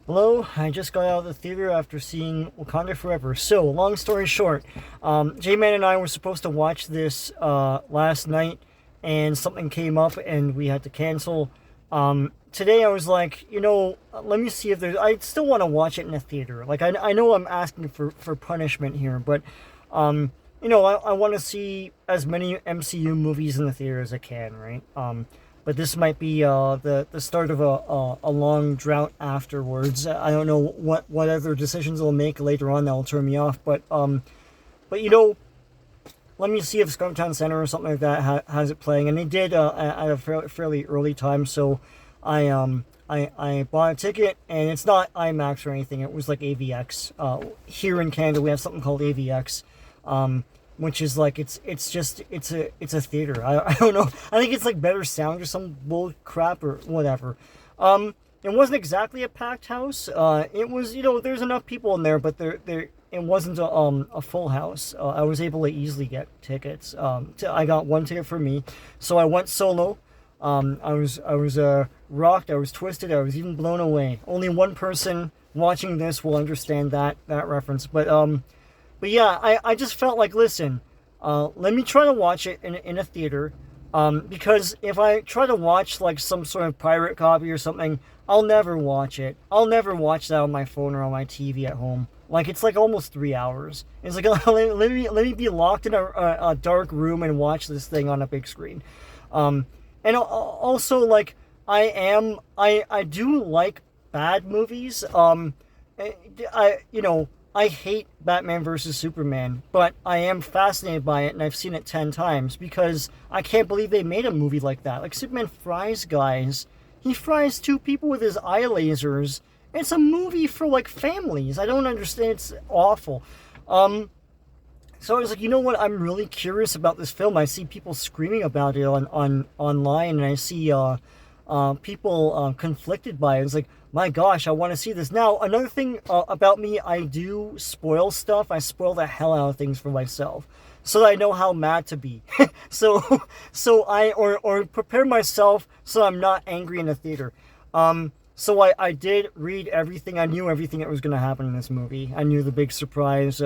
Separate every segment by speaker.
Speaker 1: Hello, I just got out of the theater after seeing Wakanda Forever. So, long story short, J-Man and I were supposed to watch this last night, and something came up and we had to cancel. Today I was like, let me see if there's. I still want to watch it in a theater. Like, I know I'm asking for punishment here, but, I want to see as many MCU movies in the theater as I can, right? But this might be the start of a long drought afterwards. I don't know what other decisions I'll make later on that will turn me off. But let me see if Scumtown Center or something like that has it playing, and they did at a fairly early time. So I bought a ticket, and it's not IMAX or anything. It was like AVX. Here in Canada, we have something called AVX. Which is like it's a theater. I don't know. I think it's like better sound or some bull crap or whatever. It wasn't exactly a packed house. It was, there's enough people in there, but there it wasn't a full house. I was able to easily get tickets. I got one ticket for me, so I went solo. I was rocked. I was twisted. I was even blown away. Only one person watching this will understand that reference, But yeah, I just felt like, listen, let me try to watch it in a theater, because if I try to watch like some sort of pirate copy or something, I'll never watch it. I'll never watch that on my phone or on my TV at home. Like, it's like almost 3 hours. It's like, let me be locked in a dark room and watch this thing on a big screen. And also, like, I do like bad movies. I hate Batman versus Superman, but I am fascinated by it, and I've seen it 10 times because I can't believe they made a movie like that. Like, Superman fries guys. He fries two people with his eye lasers. It's a movie for, like, families. I don't understand. It's awful. So I was like, you know what? I'm really curious about this film. I see people screaming about it on online, and I see people conflicted by it. It's like, my gosh, I want to see this. Now, another thing about me, I do spoil stuff. I spoil the hell out of things for myself, so that I know how mad to be. so I prepare myself so I'm not angry in the theater. So I did read everything. I knew everything that was going to happen in this movie. I knew the big surprise,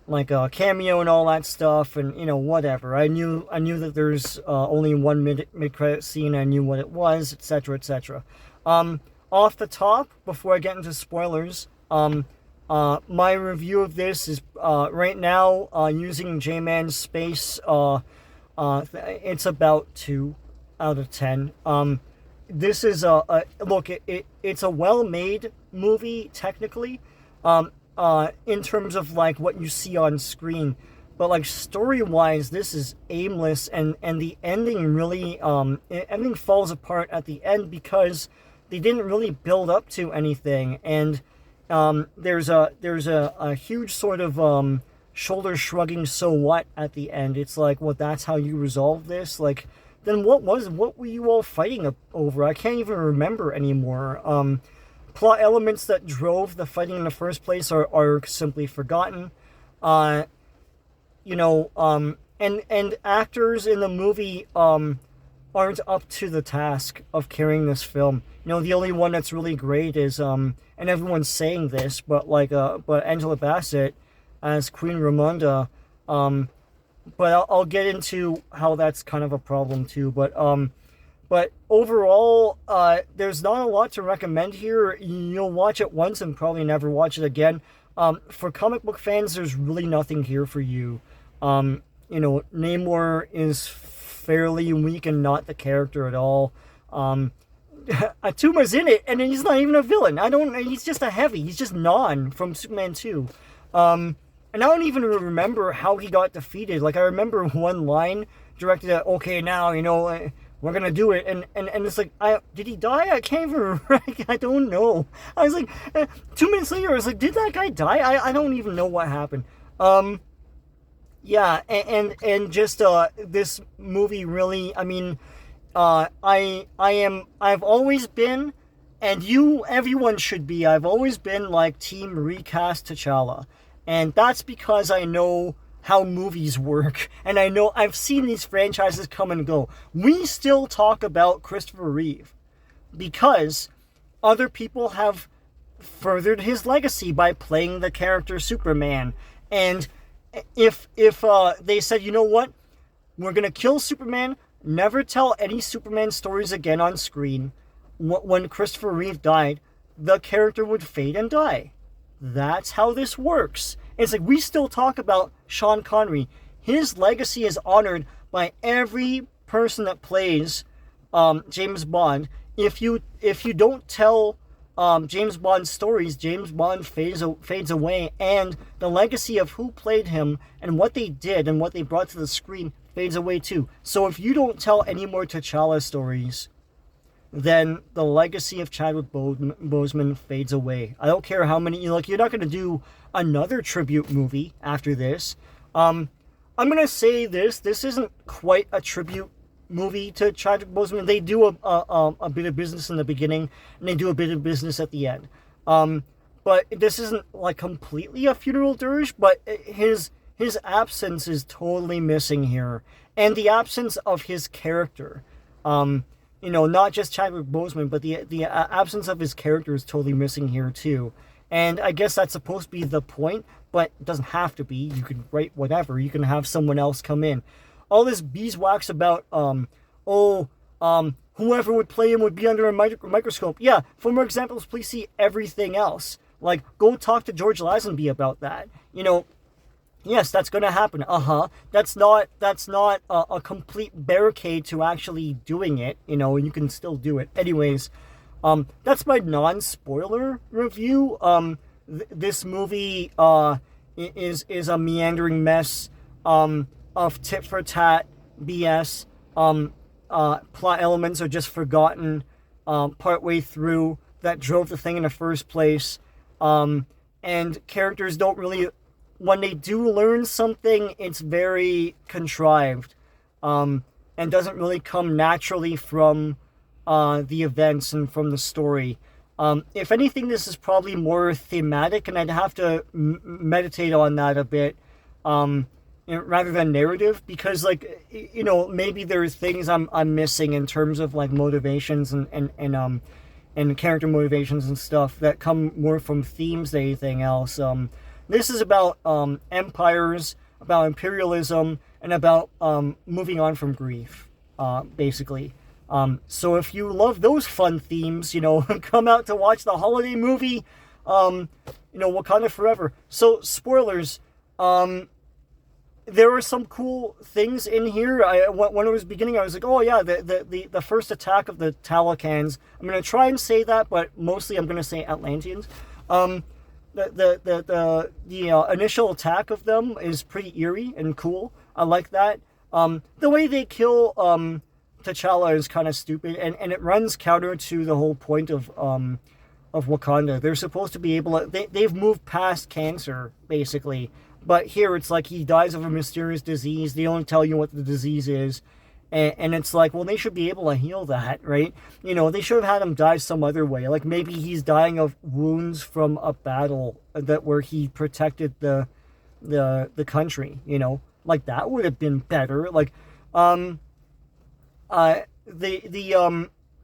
Speaker 1: like a cameo and all that stuff, and whatever. I knew that there's only one mid credit scene. I knew what it was, etc., etc. Off the top, before I get into spoilers, my review of this is right now using J-Man's space. It's about 2 out of 10. This is look. It's a well-made movie technically. In terms of like what you see on screen, but like story-wise, this is aimless, and the ending really everything falls apart at the end because they didn't really build up to anything, and there's a huge sort of shoulder shrugging so what at the end. It's like, well, that's how you resolve this? Like, then what were you all fighting over? I can't even remember anymore. Plot elements that drove the fighting in the first place are simply forgotten. And actors in the movie aren't up to the task of carrying this film. The only one that's really great is and everyone's saying this, but Angela Bassett as Queen Ramonda. But I'll get into how that's kind of a problem too. But overall, there's not a lot to recommend here. You'll watch it once and probably never watch it again. For comic book fans, there's really nothing here for you. Namor is fairly weak and not the character at all. Atuma's in it, and he's not even a villain. He's just a heavy. He's just Non from Superman 2. And I don't even remember how he got defeated. Like, I remember one line directed at, okay, now, we're gonna do it, and it's like, did he die? I can't even remember. I don't know. I was like, 2 minutes later, I was like, did that guy die? I don't even know what happened. Yeah, and just this movie really, I mean, I've always been, and everyone should be. I've always been like team recast T'Challa, and that's because I know how movies work, and I know I've seen these franchises come and go. We still talk about Christopher Reeve because other people have furthered his legacy by playing the character Superman. And if they said, you know what, we're gonna kill Superman, never tell any Superman stories again on screen, when Christopher Reeve died, the character would fade and die. That's how this works. It's like, we still talk about Sean Connery. His legacy is honored by every person that plays James Bond. If you don't tell James Bond stories, James Bond fades away, and the legacy of who played him and what they did and what they brought to the screen fades away too. So if you don't tell any more T'Challa stories, then the legacy of Chadwick Boseman fades away. I don't care how many, you're not going to do another tribute movie after this. I'm going to say this isn't quite a tribute movie to Chadwick Boseman. They do a bit of business in the beginning, and they do a bit of business at the end. But this isn't like completely a funeral dirge, but his absence is totally missing here. And the absence of his character. Not just Chadwick Boseman, but the absence of his character is totally missing here too. And I guess that's supposed to be the point, but it doesn't have to be. You can write whatever. You can have someone else come in. All this beeswax about, whoever would play him would be under a microscope. Yeah, for more examples, please see everything else. Like, go talk to George Lazenby about that. Yes, that's going to happen. That's not a complete barricade to actually doing it. You can still do it. Anyways, that's my non-spoiler review. This movie is a meandering mess of tit-for-tat BS. Plot elements are just forgotten partway through that drove the thing in the first place. And characters don't really... When they do learn something, it's very contrived, and doesn't really come naturally from the events and from the story. If anything, this is probably more thematic, and I'd have to meditate on that a bit, rather than narrative, because maybe there's things I'm missing in terms of like motivations and character motivations and stuff that come more from themes than anything else. This is about empires, about imperialism, and about moving on from grief, basically. So if you love those fun themes, come out to watch the holiday movie, Wakanda Forever. So, spoilers. There were some cool things in here. When it was beginning, I was like, oh yeah, the first attack of the Talokans. I'm going to try and say that, but mostly I'm going to say Atlanteans. The initial attack of them is pretty eerie and cool. I like that. The way they kill T'Challa is kind of stupid, and it runs counter to the whole point of Wakanda. They're supposed to be able to... They've moved past cancer, basically. But here it's like he dies of a mysterious disease. They don't tell you what the disease is. And it's like, well, they should be able to heal that, right? They should have had him die some other way. Like maybe he's dying of wounds from a battle where he protected the country, Like that would have been better. Like,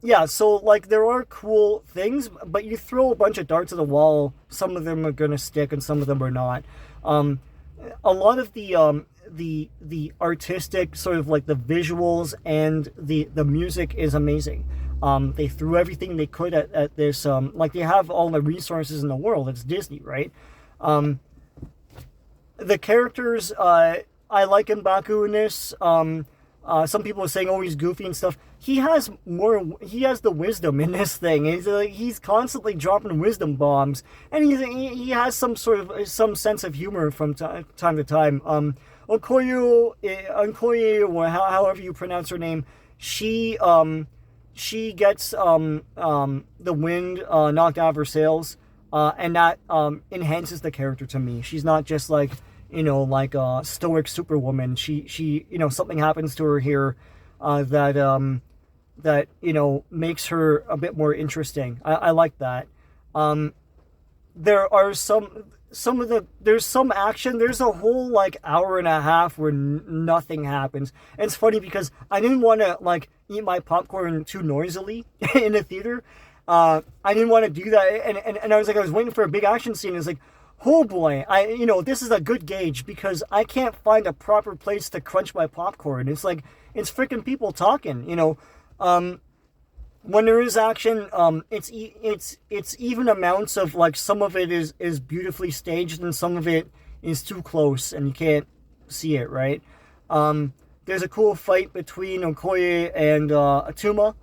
Speaker 1: yeah, so like there are cool things, but you throw a bunch of darts at the wall, some of them are going to stick and some of them are not. A lot of the artistic sort of like the visuals and the music is amazing. They threw everything they could at this, like they have all the resources in the world. It's Disney, right? The characters, I like M'Baku in this. Some people are saying, oh, he's goofy and stuff. He has the wisdom in this thing. He's constantly dropping wisdom bombs, and he has some sense of humor from time to time. Okoye, or however you pronounce her name, she gets the wind knocked out of her sails, and that enhances the character to me. She's not just like like a stoic superwoman. She something happens to her here that makes her a bit more interesting. I like that. There are there's some action. There's a whole like hour and a half where nothing happens. And it's funny because I didn't want to like eat my popcorn too noisily in the theater. I didn't want to do that, and I was like, I was waiting for a big action scene. It's like, oh boy, this is a good gauge because I can't find a proper place to crunch my popcorn. It's like it's freaking people talking, when there is action, it's even amounts of like some of it is beautifully staged and some of it is too close and you can't see it, right? There's a cool fight between Okoye and Atuma.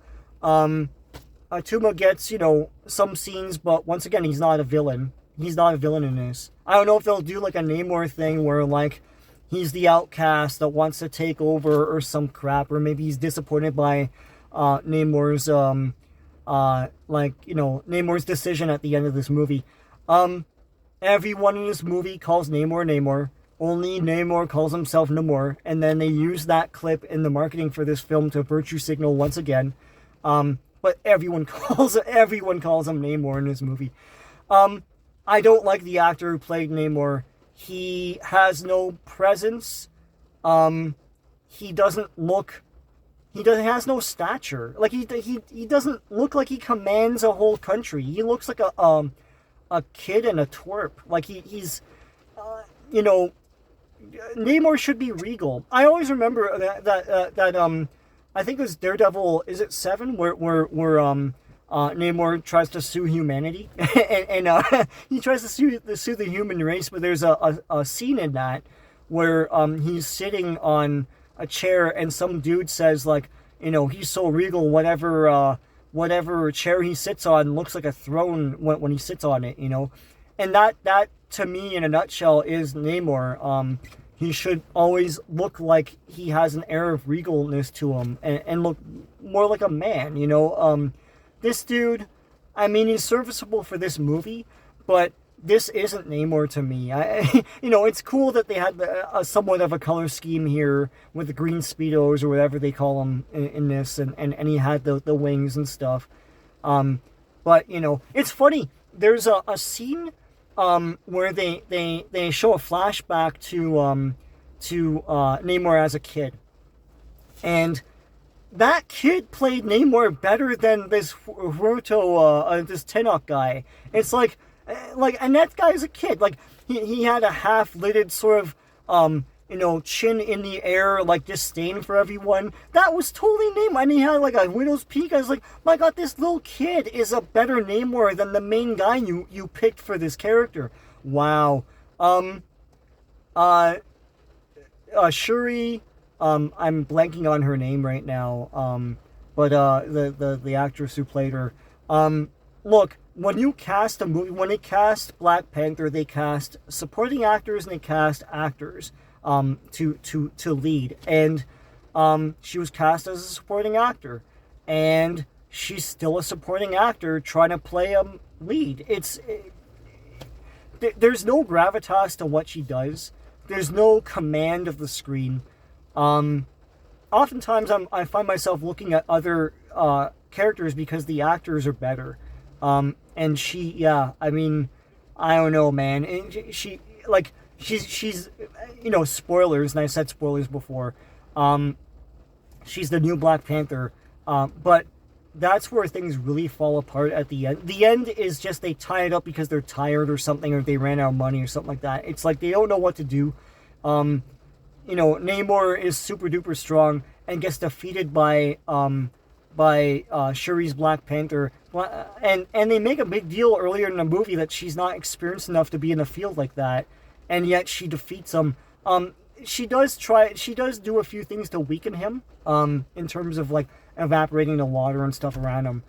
Speaker 1: Atuma gets, some scenes, but once again, he's not a villain. He's not a villain in this. I don't know if they'll do like a Namor thing where like he's the outcast that wants to take over or some crap, or maybe he's disappointed by Namor's Namor's decision at the end of this movie. Everyone in this movie calls Namor Namor. Only Namor calls himself Namor, and then they use that clip in the marketing for this film to virtue signal once again. But everyone calls him Namor in this movie. I don't like the actor who played Namor. He has no presence. He has no stature. Like he doesn't look like he commands a whole country. He looks like a kid and a twerp. Like he's Namor should be regal. I always remember that I think it was Daredevil. Is it 7 where Namor tries to sue humanity and he tries to sue the human race, but there's a scene in that where he's sitting on a chair and some dude says like, he's so regal, whatever chair he sits on looks like a throne when he sits on it, and that to me in a nutshell is Namor. He should always look like he has an air of regalness to him and look more like a man, This dude, I mean, he's serviceable for this movie, but this isn't Namor to me. It's cool that they had a somewhat of a color scheme here with the green Speedos or whatever they call them in this, and he had the wings and stuff. But, it's funny. There's a scene where they show a flashback to Namor as a kid. And that kid played Namor better than this Hiruto, this Tenok guy. It's like, and that guy's a kid. Like, he had a half-lidded sort of, chin in the air, like disdain for everyone. That was totally Namor. And he had like a widow's peak. I was like, my God, this little kid is a better Namor than the main guy you picked for this character. Wow. Shuri, I'm blanking on her name right now. But the actress who played her. Look, when you cast a movie, when they cast Black Panther, they cast supporting actors and they cast actors to lead. And she was cast as a supporting actor, and she's still a supporting actor trying to play a lead. There's no gravitas to what she does. There's no command of the screen. Oftentimes I find myself looking at other characters because the actors are better. And she, I mean, I don't know, man. And she's spoilers, and I said spoilers before. She's the new Black Panther. But that's where things really fall apart at the end. The end is just they tie it up because they're tired or something, or they ran out of money or something like that. It's like they don't know what to do. Namor is super duper strong and gets defeated by Shuri's Black Panther, and they make a big deal earlier in the movie that she's not experienced enough to be in a field like that, and yet she defeats him. She does do a few things to weaken him, in terms of like evaporating the water and stuff around him.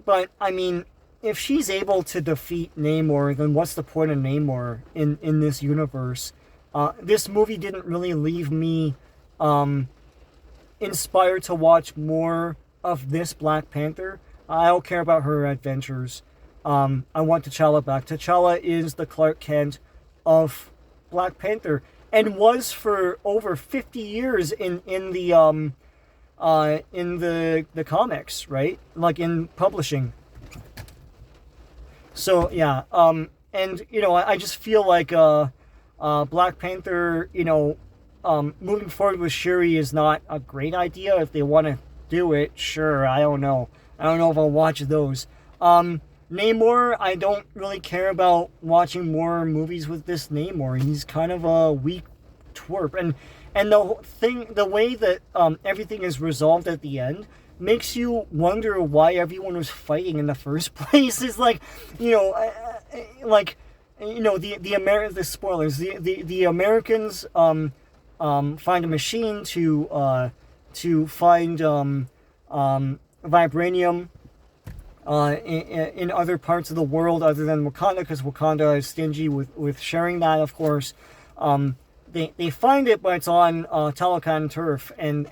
Speaker 1: But I mean, if she's able to defeat Namor, then what's the point of Namor in this universe? This movie didn't really leave me inspired to watch more of this Black Panther. I don't care about her adventures. I want T'Challa back. T'Challa is the Clark Kent of Black Panther, and was for over 50 years in the comics, right? Like in publishing. So yeah, and I just feel like Black Panther, moving forward with Shuri is not a great idea. If they want to do it, sure, I don't know. I don't know if I'll watch those. Namor, I don't really care about watching more movies with this Namor. He's kind of a weak twerp, and the way that everything is resolved at the end makes you wonder why everyone was fighting in the first place. It's like, the spoilers. The Americans find a machine to find vibranium in other parts of the world other than Wakanda, because Wakanda is stingy with sharing that, of course. They find it, but it's on Talakan turf, and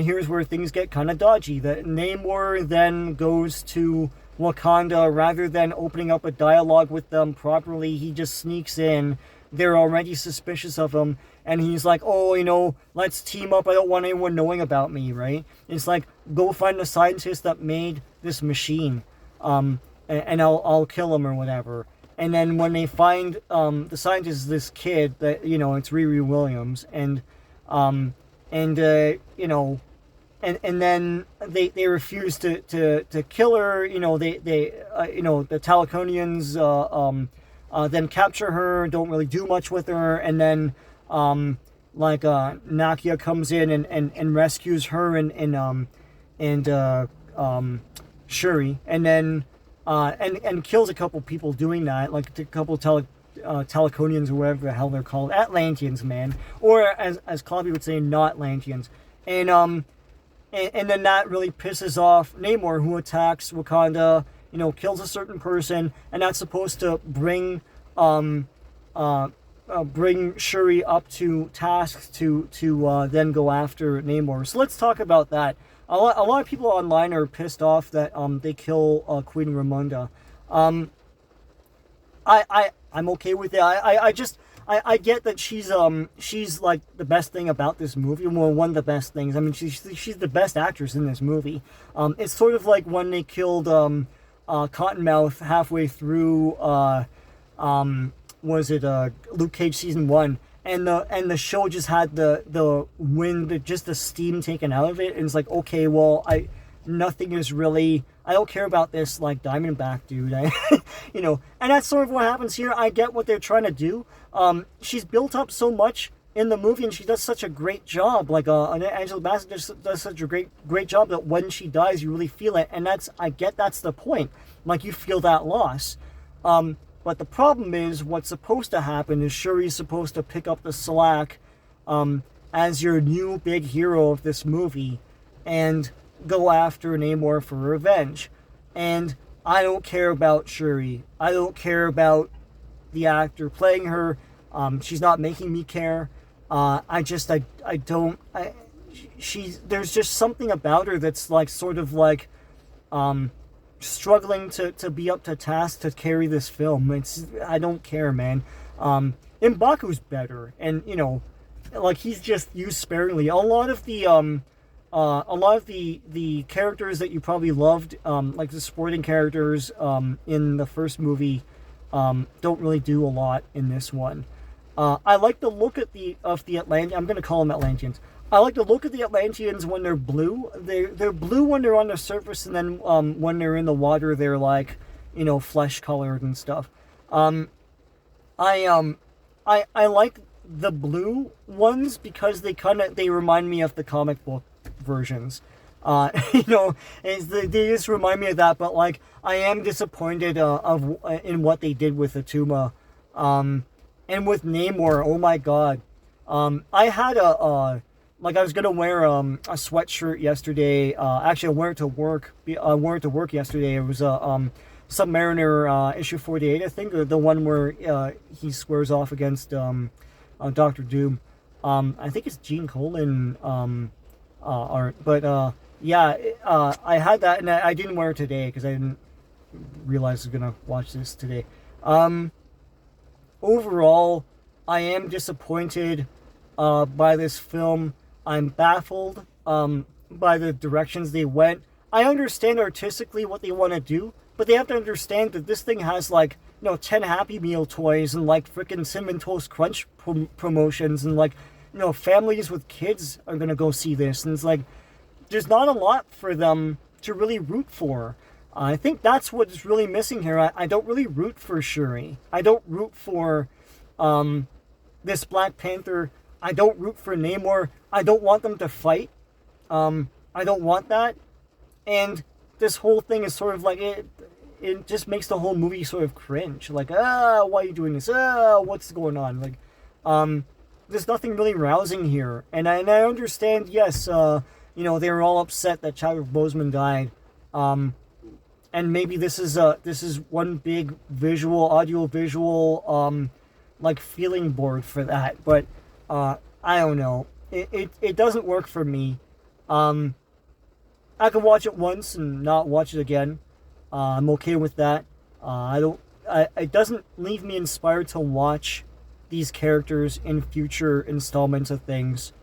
Speaker 1: here's where things get kind of dodgy. That Namor then goes to Wakanda rather than opening up a dialogue with them properly. He just sneaks in. They're already suspicious of him, and he's like, "Oh, let's team up. I don't want anyone knowing about me." Right? It's like, go find the scientist that made this machine, and I'll kill him or whatever. And then when they find the scientist is this kid that it's Riri Williams, and then they refuse to kill her. The Talconians then capture her, don't really do much with her, and then Nakia comes in and rescues her and Shuri, and then and kills a couple people doing that, like a couple Talconians or whatever the hell they're called, Atlanteans, man, or as Cobby would say, not Atlanteans, and then that really pisses off Namor, who attacks Wakanda, kills a certain person, and that's supposed to bring Shuri up to task to then go after Namor. So let's talk about that. A lot of people online are pissed off that they kill Queen Ramonda. I'm okay with it. I get that she's like the best thing about this movie. Well, one of the best things. I mean, she's the best actress in this movie. It's sort of like when they killed Cottonmouth halfway through. Was it Luke Cage season 1? And the show just had the wind, just the steam taken out of it, and it's like, okay, well, nothing is really, I don't care about this like Diamondback dude, and that's sort of what happens here. I get what they're trying to do. She's built up so much in the movie, and she does such a great job. Like Angela Bassett does such a great job that when she dies, you really feel it, and that's the point. Like, you feel that loss. But the problem is, what's supposed to happen is Shuri's supposed to pick up the slack as your new big hero of this movie and go after Namor for revenge. And I don't care about Shuri. I don't care about the actor playing her. She's not making me care. There's just something about her that's like, sort of like, struggling to be up to task to carry this film. I don't care, man. M'Baku's better, and like, he's just used sparingly. A lot of the characters that you probably loved, like the supporting characters in the first movie, don't really do a lot in this one. I like the look of the Atlanteans. I'm going to call them Atlanteans. I like the look of the Atlanteans when they're blue. They're blue when they're on the surface, and then when they're in the water, they're like, flesh colored and stuff. I like the blue ones because they remind me of the comic book versions. They just remind me of that. But like, I am disappointed in what they did with Atuma, and with Namor. Oh my god. I had I was gonna wear a sweatshirt yesterday. Actually, I wore it to work. Yesterday. It was a Submariner issue 48, I think, the one where he squares off against Doctor Doom. I think it's Gene Colan art, but I had that, and I didn't wear it today because I didn't realize I was gonna watch this today. Overall, I am disappointed by this film. I'm baffled by the directions they went. I understand artistically what they want to do, but they have to understand that this thing has 10 Happy Meal toys and frickin' Cinnamon Toast Crunch promotions, and families with kids are gonna go see this, and it's like, there's not a lot for them to really root for. I think that's what's really missing here. I don't really root for Shuri. I don't root for this Black Panther. I don't root for Namor. I don't want them to fight. I don't want that. And this whole thing is sort of like it just makes the whole movie sort of cringe. Like, why are you doing this? What's going on? Like, there's nothing really rousing here. And I understand, yes, they were all upset that Chadwick Boseman died. And maybe this is one big audio visual, like feeling board for that. But I don't know. It doesn't work for me. I could watch it once and not watch it again. I'm okay with that. It doesn't leave me inspired to watch these characters in future installments of things.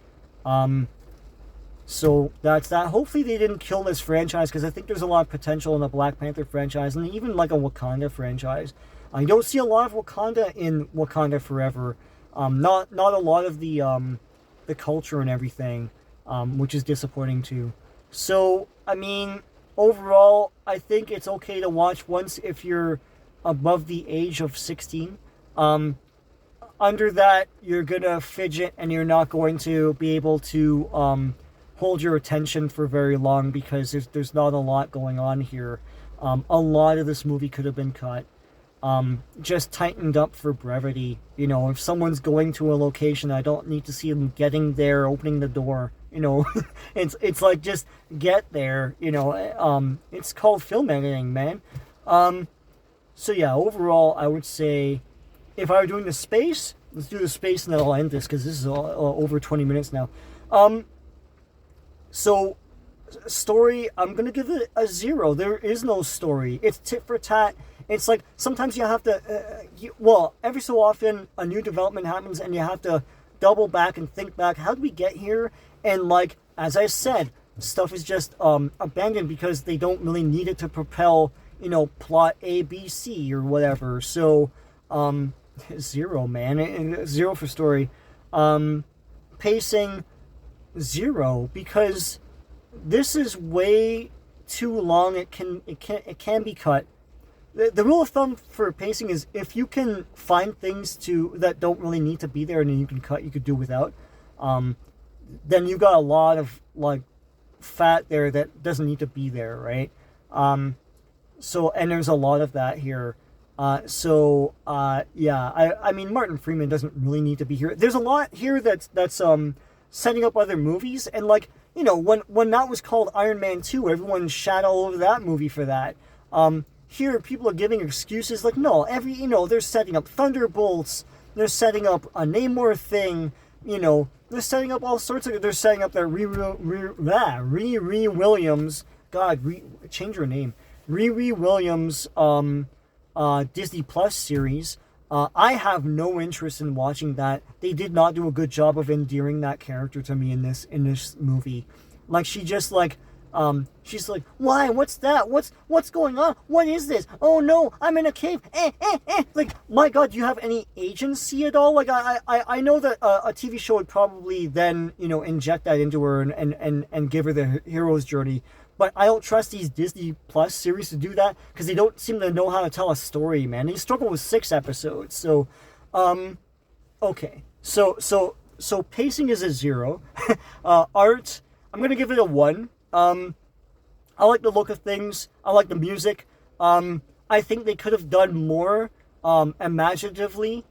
Speaker 1: So that's that. Hopefully they didn't kill this franchise, because I think there's a lot of potential in the Black Panther franchise and even like a Wakanda franchise. I don't see a lot of Wakanda in Wakanda Forever. Not a lot of the culture and everything, which is disappointing too. So, I mean, overall, I think it's okay to watch once if you're above the age of 16. Under that, you're gonna fidget and you're not going to be able to hold your attention for very long, because there's not a lot going on here. A lot of this movie could have been cut. Just tightened up for brevity. If someone's going to a location, I don't need to see them getting there, opening the door. It's like, just get there. It's called film editing, man. So yeah, overall, I would say, if I were doing the space, let's do the space and then I'll end this, because this is over 20 minutes now. So, story, I'm going to give it a 0. There is no story. It's tit for tat. It's like, sometimes you have to, every so often, a new development happens and you have to double back and think back, how did we get here? And like, as I said, stuff is just abandoned because they don't really need it to propel, plot A, B, C, or whatever. So, 0, man. 0 for story. Pacing, 0, because this is way too long. It can be cut. The rule of thumb for pacing is, if you can find things that don't really need to be there and then you can cut, you could do without, then you got a lot of like fat there that doesn't need to be there, right? And there's a lot of that here. Yeah, I mean, Martin Freeman doesn't really need to be here. There's a lot here that's setting up other movies, and like, when that was called Iron Man 2, everyone shat all over that movie for that. Here people are giving excuses like, no, they're setting up Thunderbolts, they're setting up a Namor thing, they're setting up all sorts of, they're setting up that Riri Williams, change her name, Riri Williams, Disney Plus series. I have no interest in watching that. They did not do a good job of endearing that character to me in this movie. Like, she just like, she's like, why? What's that? What's going on? What is this? Oh no, I'm in a cave. Like, my God, do you have any agency at all? Like, I know that a TV show would probably then, inject that into her and give her the hero's journey. But I don't trust these Disney Plus series to do that, because they don't seem to know how to tell a story, man. They struggle with 6 episodes. So, okay. So pacing is a 0. Art, I'm going to give it a 1. I like the look of things. I like the music. I think they could have done more imaginatively.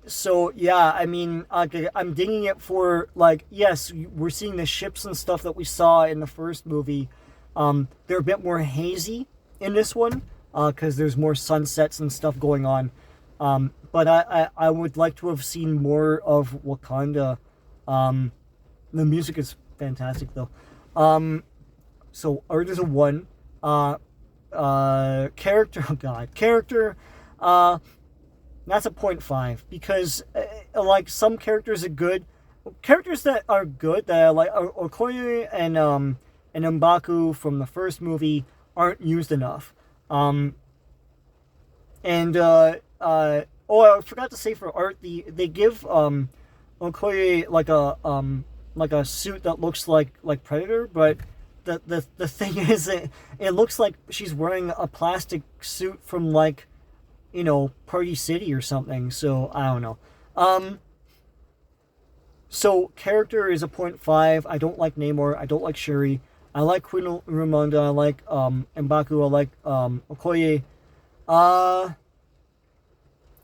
Speaker 1: So yeah, I mean, I'm dinging it for, like, yes, we're seeing the ships and stuff that we saw in the first movie. They're a bit more hazy in this one, because there's more sunsets and stuff going on. But I would like to have seen more of Wakanda. The music is fantastic though. So art is a 1. Character, oh God, character, that's a 0.5, because like, some characters are good. Characters that are good, that are like Okoye and M'Baku from the first movie, aren't used enough. I forgot to say for art, they give Okoye like a like a suit that looks like Predator, but the thing is, it looks like she's wearing a plastic suit from like, Party City or something. So I don't know. So character is a point 0.5. I don't like Namor. I don't like Shuri. I like Queen Ramonda. I like M'Baku. I like Okoye.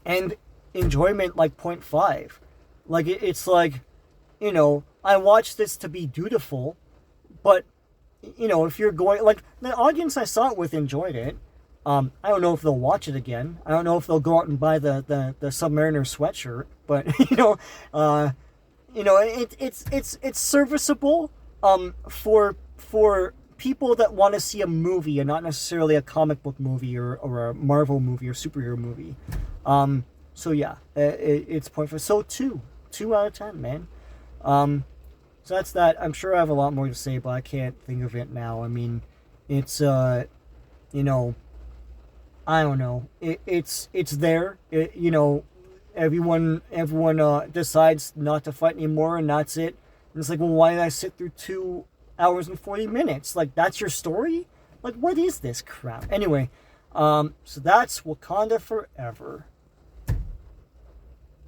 Speaker 1: And enjoyment like point 0.5. Like it's like, I watched this to be dutiful, but if you're going, like, the audience I saw it with enjoyed it. I don't know if they'll watch it again. I don't know if they'll go out and buy the Submariner sweatshirt, but it's serviceable for people that want to see a movie and not necessarily a comic book movie or a Marvel movie or superhero movie. So yeah, it's point 0.5. So 2 out of 10, man. So that's that. I'm sure I have a lot more to say, but I can't think of it now. I mean, it's I don't know. It's there. Everyone decides not to fight anymore, and that's it. And it's like, well, why did I sit through 2 hours and 40 minutes? Like, that's your story? Like, what is this crap? Anyway, so that's Wakanda Forever.